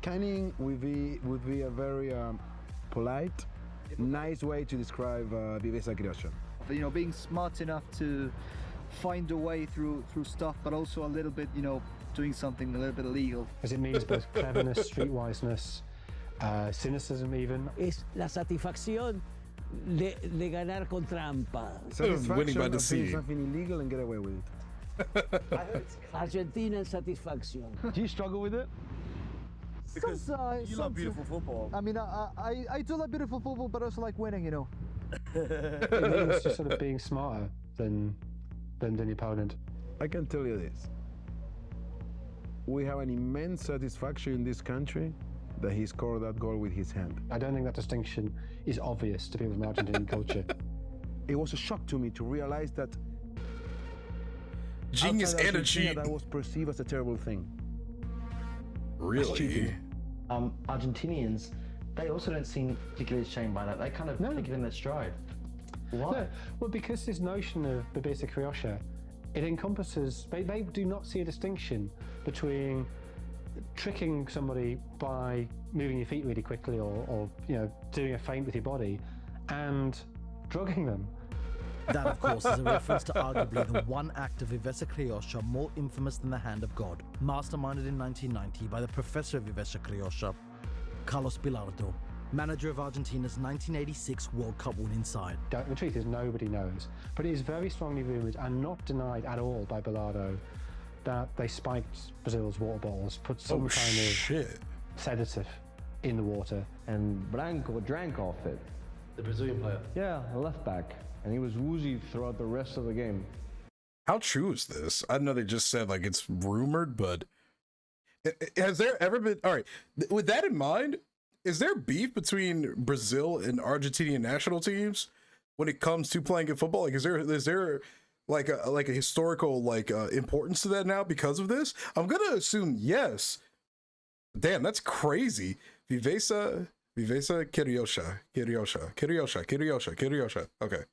Speaker 6: Cunning would be a very polite, nice way to describe Viveza criolla.
Speaker 24: You know, being smart enough to find a way through stuff, but also a little bit, you know, doing something a little bit illegal.
Speaker 3: Because it means both cleverness, streetwiseness, cynicism even.
Speaker 2: Es la satisfacción de ganar con trampa.
Speaker 1: Winning by
Speaker 6: Satisfaction of doing
Speaker 1: deceit.
Speaker 6: something illegal and get away with it.
Speaker 2: Argentina satisfacción.
Speaker 23: Do you struggle with it?
Speaker 24: Because you love beautiful football. I mean, I do love beautiful football, but also like winning, you know.
Speaker 3: It means just sort of being smarter than your opponent.
Speaker 6: I can tell you this. We have an immense satisfaction in this country that he scored that goal with his hand.
Speaker 3: I don't think that distinction is obvious to people from Argentinian culture.
Speaker 6: It was a shock to me to realize that
Speaker 1: Genius
Speaker 6: outside
Speaker 1: and a
Speaker 6: Argentina,
Speaker 1: cheat.
Speaker 6: that was perceived as a terrible thing.
Speaker 1: Really?
Speaker 18: Argentinians, they also don't seem particularly ashamed by that. They kind of take it in their stride. Why?
Speaker 3: No, well, because this notion of Viveza criolla, it encompasses, they do not see a distinction between tricking somebody by moving your feet really quickly or you know, doing a feint with your body and drugging them.
Speaker 5: That, of course, is a reference to arguably the one act of Ivesa Criosha more infamous than the hand of God, masterminded in 1990 by the professor of Ivesa Criosha, Carlos Bilardo, manager of Argentina's 1986 World Cup winning side.
Speaker 3: The truth is nobody knows, but it is very strongly rumoured and not denied at all by Bilardo that they spiked Brazil's water bottles, put some kind of sedative in the water.
Speaker 16: And Branco drank off it.
Speaker 18: The Brazilian player?
Speaker 16: Yeah, a left back. And he was woozy throughout the rest of the game.
Speaker 1: How true is this? I know they just said like it's rumored, but has there ever been, all right, with that in mind, is there beef between Brazil and Argentinian national teams when it comes to playing in football? Like, is there like a historical importance to that now because of this? I'm gonna assume yes. Damn, that's crazy. Viveza Kiriosha. Okay.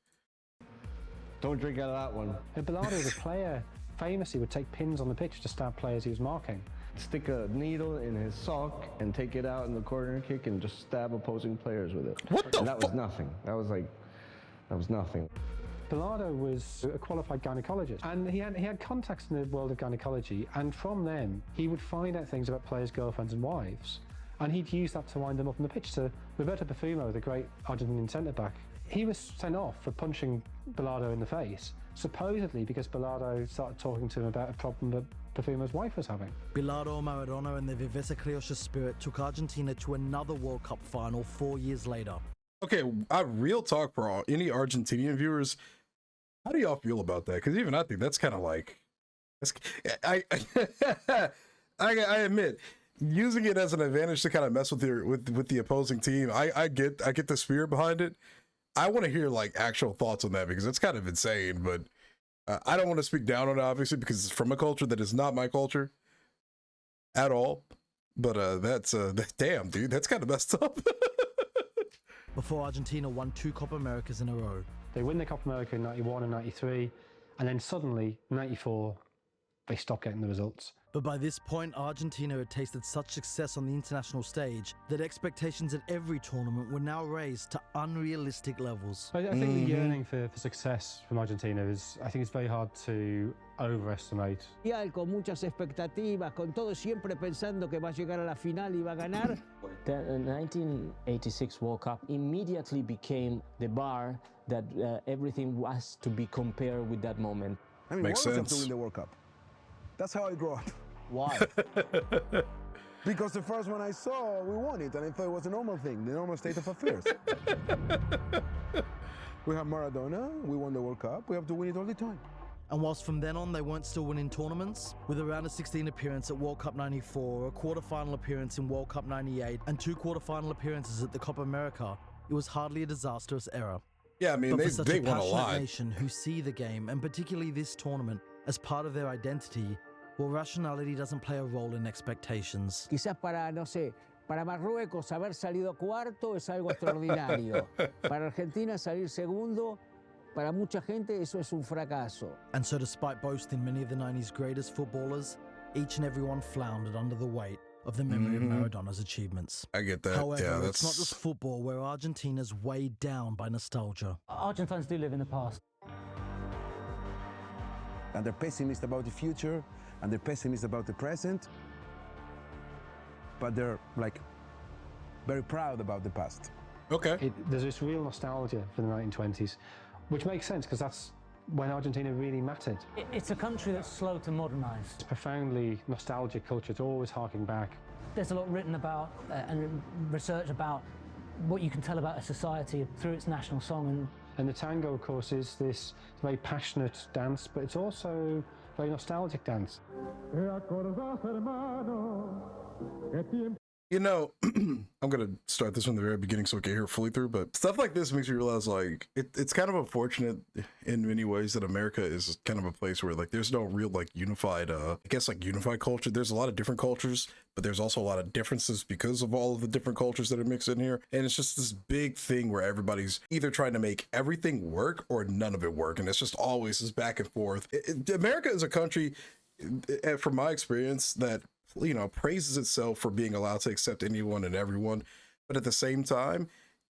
Speaker 16: Don't drink out of that one.
Speaker 3: Bilardo, the player, famously would take pins on the pitch to stab players he was marking.
Speaker 16: Stick a needle in his sock and take it out in the corner kick and just stab opposing players with it.
Speaker 1: What the
Speaker 16: That was nothing. That was nothing.
Speaker 3: Bilardo was a qualified gynecologist, and he had contacts in the world of gynecology, and from them he would find out things about players' girlfriends and wives, and he'd use that to wind them up on the pitch. So Roberto Perfumo, the great Argentinian centre-back, he was sent off for punching Bilardo in the face, supposedly because Bilardo started talking to him about a problem that Perfumo's wife was having.
Speaker 5: Bilardo, Maradona and the Viveza Criosha spirit took Argentina to another World Cup final 4 years later.
Speaker 1: Okay, real talk for any Argentinian viewers. How do y'all feel about that? Because even I think that's kind of like, I admit, using it as an advantage to kind of mess with the opposing team. I get the spirit behind it. I want to hear like actual thoughts on that because it's kind of insane. But I don't want to speak down on it obviously because it's from a culture that is not my culture at all. But that's damn, dude, that's kind of messed up.
Speaker 5: Before Argentina won 2 Copa Americas in a row.
Speaker 3: They win the Copa America in 91 and 93, and then suddenly, 94, they stop getting the results.
Speaker 5: But by this point, Argentina had tasted such success on the international stage that expectations at every tournament were now raised to unrealistic levels.
Speaker 3: I think the yearning for success from Argentina is, I think it's very hard to overestimate.
Speaker 2: Con muchas expectativas, con todo siempre pensando que va a llegar a la final y va a ganar.
Speaker 9: The 1986 World Cup immediately became the bar that everything was to be compared with that moment.
Speaker 6: I mean,
Speaker 1: Makes
Speaker 6: why
Speaker 1: sense.
Speaker 6: To win the World Cup? That's how I grew up.
Speaker 2: Why?
Speaker 6: Because the first one I saw, we won it, and I thought it was a normal thing, the normal state of affairs. We have Maradona, we won the World Cup, we have to win it all the time.
Speaker 5: And whilst from then on they weren't still winning tournaments, with a round of 16 appearance at World Cup 94, a quarter-final appearance in World Cup 98, and 2 quarter-final appearances at the Copa America, it was hardly a disastrous era.
Speaker 1: Yeah, I mean,
Speaker 5: but for such
Speaker 1: they
Speaker 5: a
Speaker 1: won a
Speaker 5: passionate
Speaker 1: lot.
Speaker 5: nation who see the game, and particularly this tournament, as part of their identity, well, rationality doesn't play a role in expectations.
Speaker 2: Quizás para, no sé, para Marruecos haber salido cuarto es algo extraordinario. Para Argentina salir segundo, para mucha gente eso es un fracaso.
Speaker 5: And so despite boasting many of the 90s greatest footballers, each and every one floundered under the weight of the memory of Maradona's achievements.
Speaker 1: I get that.
Speaker 5: However,
Speaker 1: yeah,
Speaker 5: it's not just football where Argentina's weighed down by nostalgia.
Speaker 17: Argentines do live in the past.
Speaker 6: And they're pessimist about the future, and they're pessimist about the present, but they're like very proud about the past.
Speaker 1: Okay.
Speaker 3: There's this real nostalgia for the 1920s, which makes sense because that's when Argentina really mattered.
Speaker 17: It's a country that's slow to modernise.
Speaker 3: It's profoundly nostalgic culture. It's always harking back.
Speaker 17: There's a lot written about and research about what you can tell about a society through its national song.
Speaker 3: And the tango, of course, is this very passionate dance, but it's also a very nostalgic dance.
Speaker 1: You know, I'm going to start this from the very beginning so we can hear it fully through, but stuff like this makes me realize, like, it's kind of unfortunate in many ways that America is kind of a place where, like, there's no real, like, unified, unified culture. There's a lot of different cultures, but there's also a lot of differences because of all of the different cultures that are mixed in here. And it's just this big thing where everybody's either trying to make everything work or none of it work. And it's just always this back and forth. America is a country, from my experience, that praises itself for being allowed to accept anyone and everyone, but at the same time,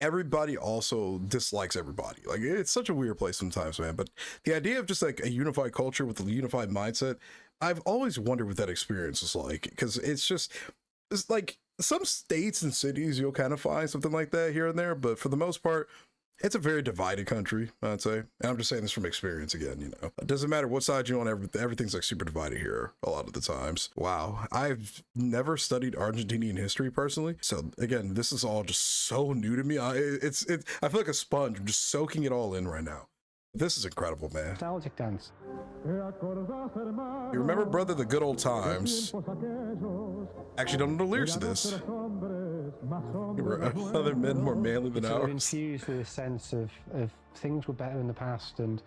Speaker 1: everybody also dislikes everybody. Like, it's such a weird place sometimes, man. But the idea of just like a unified culture with a unified mindset, I've always wondered what that experience is like, because it's like some states and cities you'll kind of find something like that here and there, but for the most part, it's a very divided country, I'd say. And I'm just saying this from experience again, you know. It doesn't matter what side you're on, everything's like super divided here a lot of the times. Wow. I've never studied Argentinian history personally. So again, this is all just so new to me. I feel like a sponge. I'm just soaking it all in right now. This is incredible, man.
Speaker 3: Nostalgic dance.
Speaker 1: You remember, brother, the good old times. Actually, don't know the lyrics of this. Were other men more manly than
Speaker 3: Sort of
Speaker 1: ours?
Speaker 3: infused with a sense of things were better in the past, and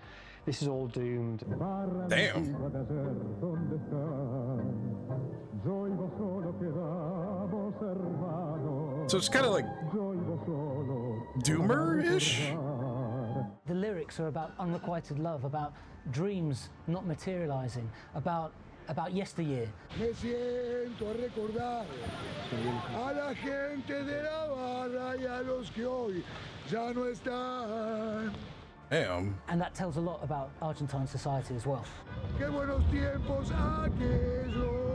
Speaker 3: this is all doomed.
Speaker 1: Damn. So it's kind of like doomer-ish?
Speaker 7: The lyrics are about unrequited love, about dreams not materializing, about yesteryear.
Speaker 20: Me siento a recordar a la gente de la barra y a los que hoy ya no están.
Speaker 1: Damn.
Speaker 7: And that tells a lot about Argentine society as well.
Speaker 20: Qué buenos tiempos aquellos.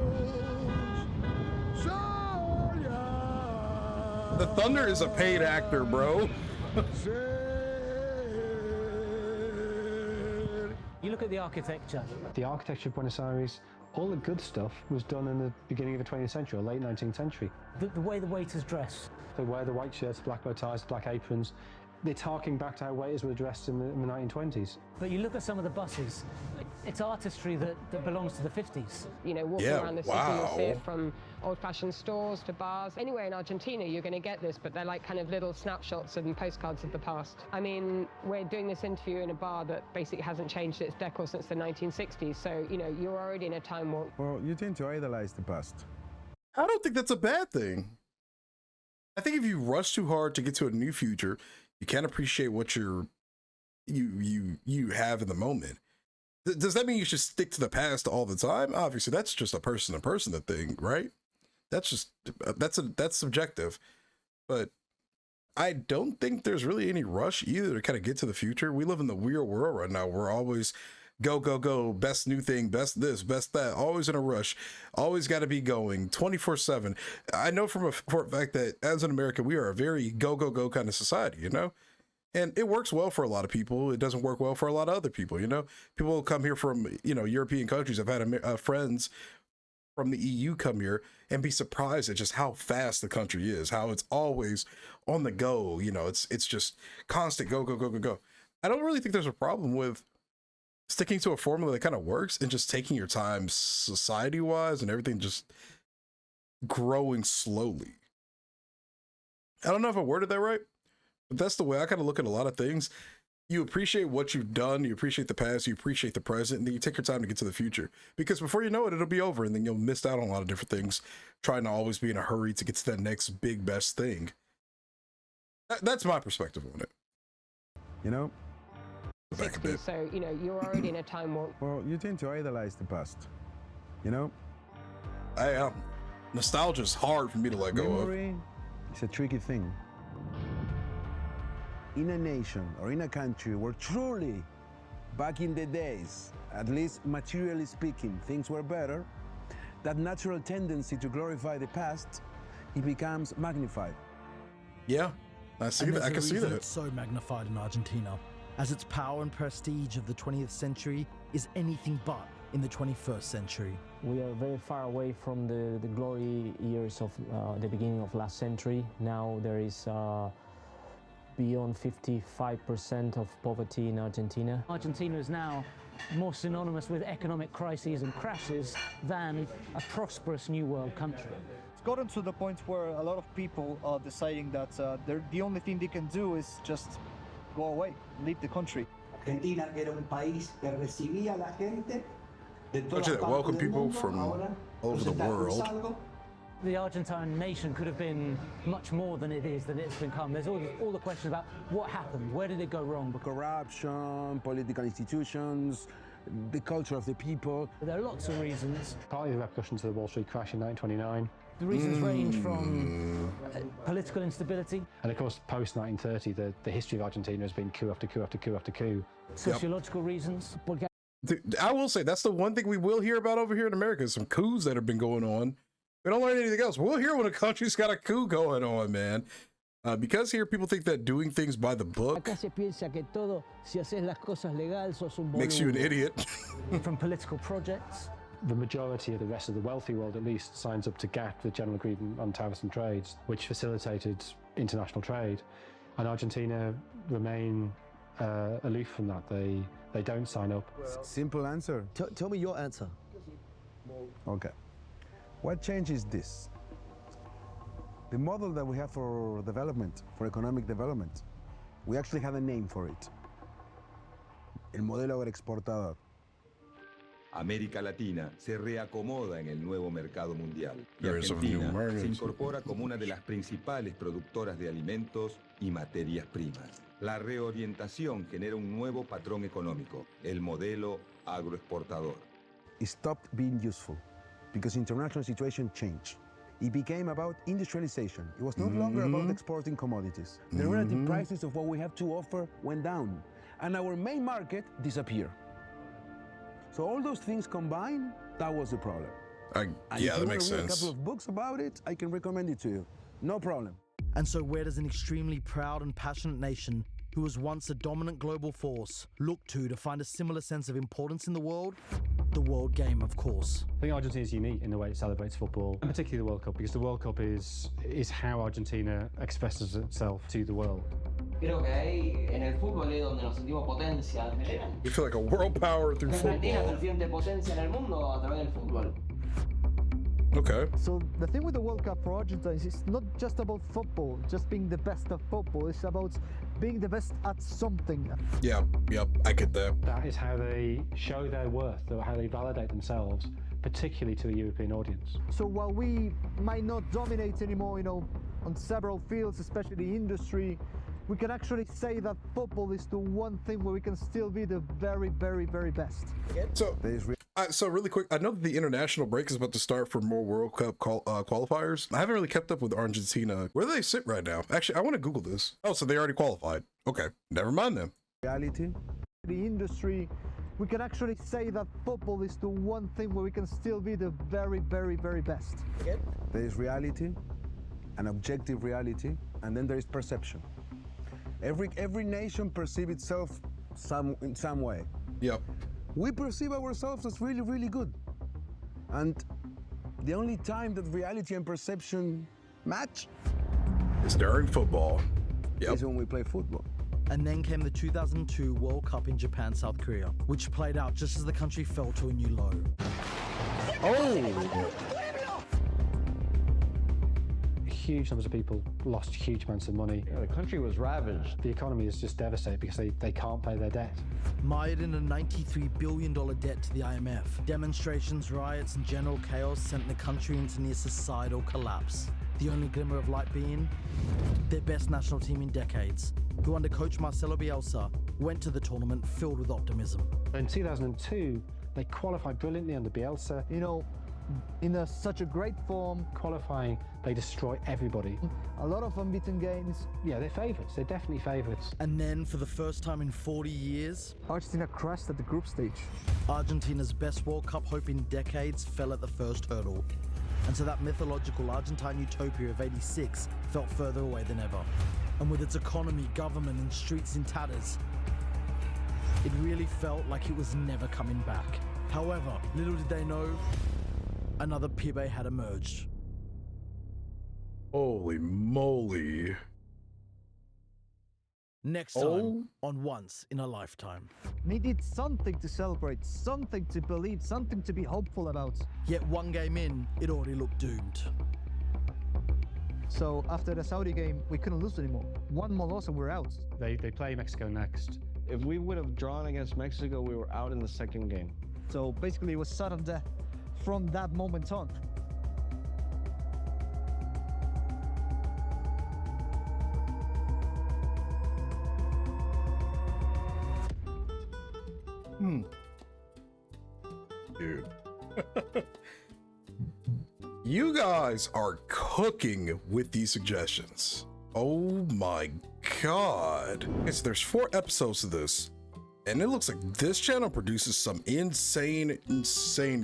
Speaker 1: The Thunder is a paid actor, bro.
Speaker 7: You look at the architecture.
Speaker 3: The architecture of Buenos Aires, all the good stuff was done in the beginning of the 20th century or late 19th century.
Speaker 7: The way the waiters dress.
Speaker 3: They wear the white shirts, black bow ties, black aprons. It's harking back to how waiters were dressed in the 1920s.
Speaker 7: But you look at some of the buses, it's artistry that belongs to the 50s.
Speaker 10: You know, walking around the city, you'll see it from old-fashioned stores to bars. Anywhere in Argentina, you're going to get this, but they're like kind of little snapshots and postcards of the past. I mean, we're doing this interview in a bar that basically hasn't changed its decor since the 1960s, so, you know, you're already in a time warp.
Speaker 6: Well, you tend to idolize the past.
Speaker 1: I don't think that's a bad thing. I think if you rush too hard to get to a new future, you can't appreciate what you have in the moment. Does that mean you should stick to the past all the time? Obviously, that's just a person-to-person thing, right? That's subjective. But I don't think there's really any rush either to kind of get to the future. We live in the weird world right now. We're always go, best new thing, best this, best that, always in a rush, always got to be going 24/7. I know for a fact that as an American, we are a very go kind of society, you know? And it works well for a lot of people. It doesn't work well for a lot of other people, you know? People come here from, you know, European countries. I've had friends from the EU come here and be surprised at just how fast the country is, how it's always on the go, you know, it's just constant go. I don't really think there's a problem with sticking to a formula that kind of works and just taking your time society-wise and everything just growing slowly. I don't know if I worded that right, but that's the way I kind of look at a lot of things. You appreciate what you've done, you appreciate the past, you appreciate the present, and then you take your time to get to the future. Because before you know it, it'll be over, and then you'll miss out on a lot of different things, trying to always be in a hurry to get to that next big, best thing. That's my perspective on it.
Speaker 6: You know?
Speaker 1: Back a bit.
Speaker 10: So, you know, you're already in a time warp.
Speaker 6: Well, you tend to idolize the past, you know?
Speaker 1: Nostalgia is hard for me to let go of.
Speaker 6: Memory is a tricky thing. In a nation or in a country where truly, back in the days, at least materially speaking, things were better, that natural tendency to glorify the past, it becomes magnified.
Speaker 1: Yeah, I see that. I can see that.
Speaker 5: It's so magnified in Argentina, as its power and prestige of the 20th century is anything but in the 21st century.
Speaker 9: We are very far away from the glory years of the beginning of last century. Now there is beyond 55% of poverty in Argentina.
Speaker 7: Argentina is now more synonymous with economic crises and crashes than a prosperous new world country.
Speaker 24: It's gotten to the point where a lot of people are deciding that the only thing they can do is just go away, leave the country.
Speaker 11: Argentina era un país que recibía a la gente de todas partes
Speaker 1: welcome
Speaker 11: del
Speaker 1: people
Speaker 11: mundo.
Speaker 1: from
Speaker 11: Ahora,
Speaker 1: all over the world.
Speaker 7: The Argentine nation could have been much more than it is, than it's become. There's all the questions about what happened, where did it go wrong?
Speaker 6: Corruption, political institutions, the culture of the people.
Speaker 7: There are lots of reasons.
Speaker 3: Partly the repercussions of the Wall Street crash in 1929,
Speaker 7: The reasons range from political instability.
Speaker 3: And of course, post-1930, the history of Argentina has been coup after coup after coup after coup.
Speaker 7: Sociological reasons.
Speaker 1: Dude, I will say that's the one thing we will hear about over here in America is some coups that have been going on. We don't learn anything else. We'll hear when a country's got a coup going on, man. Because here people think that doing things by the book
Speaker 2: Acá se piensa que todo, si haces las cosas legal, sos un boludo.
Speaker 1: makes you an idiot.
Speaker 7: From political projects.
Speaker 3: The majority of the rest of the wealthy world, at least, signs up to GATT, the General Agreement on Tariffs and Trades, which facilitated international trade. And Argentina remain aloof from that. They don't sign up.
Speaker 6: Simple answer.
Speaker 8: Tell me your answer.
Speaker 6: Okay. What changes this? The model that we have for development, for economic development, we actually have a name for it. El modelo agroexportador.
Speaker 13: América Latina se reacomoda en el nuevo mercado mundial y
Speaker 1: There is a new
Speaker 13: Argentina
Speaker 1: market.
Speaker 13: se incorpora como una de las principales productoras de alimentos y materias primas. La reorientación genera un nuevo patrón económico, el modelo agroexportador.
Speaker 6: It stopped being useful because international situation changed. It became about industrialization. It was no longer about exporting commodities. The relative prices of what we have to offer went down, and our main market disappeared. So all those things combined, that was the problem.
Speaker 1: Yeah, that makes
Speaker 6: If you want to read a
Speaker 1: sense.
Speaker 6: couple of books about it, I can recommend it to you. No problem.
Speaker 5: And so where does an extremely proud and passionate nation who was once a dominant global force look to find a similar sense of importance in the world? The world game, of course.
Speaker 3: I think Argentina is unique in the way it celebrates football, and particularly the World Cup, because the World Cup is how Argentina expresses itself to the world.
Speaker 14: Creo que ahí en el fútbol es donde nos sentimos potencia.
Speaker 1: You feel like a world power through
Speaker 14: Argentina
Speaker 1: football.
Speaker 14: se siente potencia en el mundo a través del fútbol.
Speaker 1: Okay.
Speaker 24: So the thing with the World Cup for Argentina is it's not just about football, just being the best of football. It's about being the best at something.
Speaker 1: Yeah, yep, I get that.
Speaker 3: That is how they show their worth, or how they validate themselves, particularly to a European audience.
Speaker 24: So while we might not dominate anymore, on several fields, especially industry, we can actually say that football is the one thing where we can still be the very, very, very best.
Speaker 1: So really quick, I know that the international break is about to start for more World Cup qualifiers. I haven't really kept up with Argentina. Where do they sit right now? Actually, I want to Google this. Oh, so they already qualified. Okay, never mind then.
Speaker 6: Reality.
Speaker 24: The industry, we can actually say that football is the one thing where we can still be the very, very, very best.
Speaker 6: There is reality, an objective reality, and then there is perception. Every nation perceives itself in some way.
Speaker 1: Yep.
Speaker 6: We perceive ourselves as really, really good. And the only time that reality and perception match
Speaker 1: is during football. Yep.
Speaker 6: Is when we play football.
Speaker 5: And then came the 2002 World Cup in Japan, South Korea, which played out just as the country fell to a new low.
Speaker 1: Oh!
Speaker 3: Huge numbers of people lost huge amounts of money.
Speaker 16: The country was ravaged.
Speaker 3: The economy is just devastated because they can't pay their debt.
Speaker 5: Mired in a $93 billion debt to the IMF, demonstrations, riots, and general chaos sent the country into near societal collapse. The only glimmer of light being their best national team in decades, who under coach Marcelo Bielsa went to the tournament filled with optimism.
Speaker 3: In 2002, they qualified brilliantly under Bielsa.
Speaker 24: In such a great form.
Speaker 3: Qualifying, they destroy everybody.
Speaker 24: A lot of unbeaten games.
Speaker 3: Yeah, they're favourites. They're definitely favourites.
Speaker 5: And then, for the first time in 40 years,
Speaker 24: Argentina crashed at the group stage.
Speaker 5: Argentina's best World Cup hope in decades fell at the first hurdle. And so that mythological Argentine utopia of '86 felt further away than ever. And with its economy, government, and streets in tatters, it really felt like it was never coming back. However, little did they know, another Pibe had emerged.
Speaker 1: Holy moly.
Speaker 5: Next time on Once in a Lifetime.
Speaker 24: Needed something to celebrate, something to believe, something to be hopeful about.
Speaker 5: Yet one game in, it already looked doomed.
Speaker 24: So after the Saudi game, we couldn't lose anymore. One more loss and we're out.
Speaker 3: They play Mexico next.
Speaker 16: If we would have drawn against Mexico, we were out in the second game.
Speaker 24: So basically it was sudden death from that moment on.
Speaker 1: Dude. You guys are cooking with these suggestions. Oh my God. Okay, so there's 4 episodes of this, and it looks like this channel produces some insane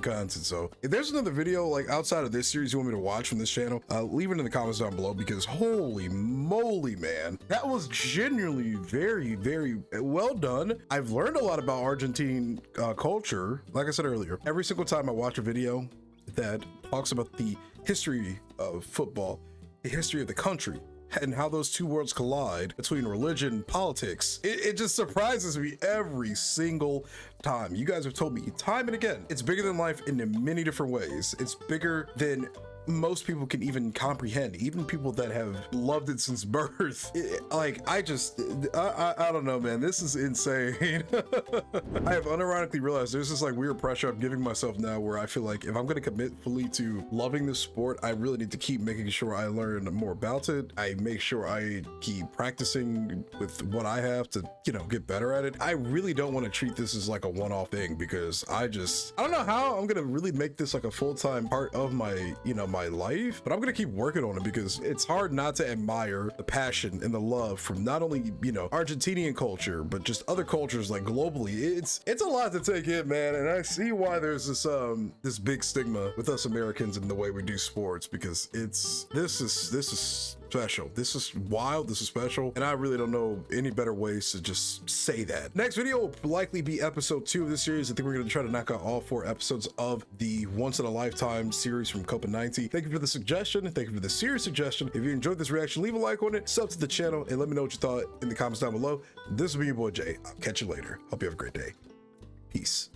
Speaker 1: content. So if there's another video like outside of this series you want me to watch from this channel, leave it in the comments down below, because holy moly, man, that was genuinely very well done. I've learned a lot about Argentine culture. Like I said earlier, every single time I watch a video that talks about the history of football, the history of the country, and how those two worlds collide between religion and politics, it just surprises me every single time. You guys have told me time and again, it's bigger than life in many different ways. It's bigger than most people can even comprehend, even people that have loved it since birth. I don't know, man, this is insane. I have unironically realized there's this like weird pressure I'm giving myself now, where I feel like if I'm going to commit fully to loving this sport, I really need to keep making sure I learn more about it. I make sure I keep practicing with what I have to, you know, get better at it. I really don't want to treat this as like a one-off thing, because I don't know how I'm going to really make this like a full-time part of my, you know, my life, but I'm gonna keep working on it, because it's hard not to admire the passion and the love from not only, you know, Argentinian culture, but just other cultures like globally. It's a lot to take in, man, and I see why there's this big stigma with us Americans in the way we do sports, because this is special. This is wild. This is special, and I really don't know any better ways to just say that. Next video will likely be episode 2 of this series. I think we're going to try to knock out all 4 episodes of the Once in a Lifetime series from Copa90. Thank you for the suggestion. Thank you for the serious suggestion. If you enjoyed this reaction, leave a like on it, sub to the channel, and let me know what you thought in the comments down below. This has been your boy Jay. I'll catch you later. Hope you have a great day. Peace.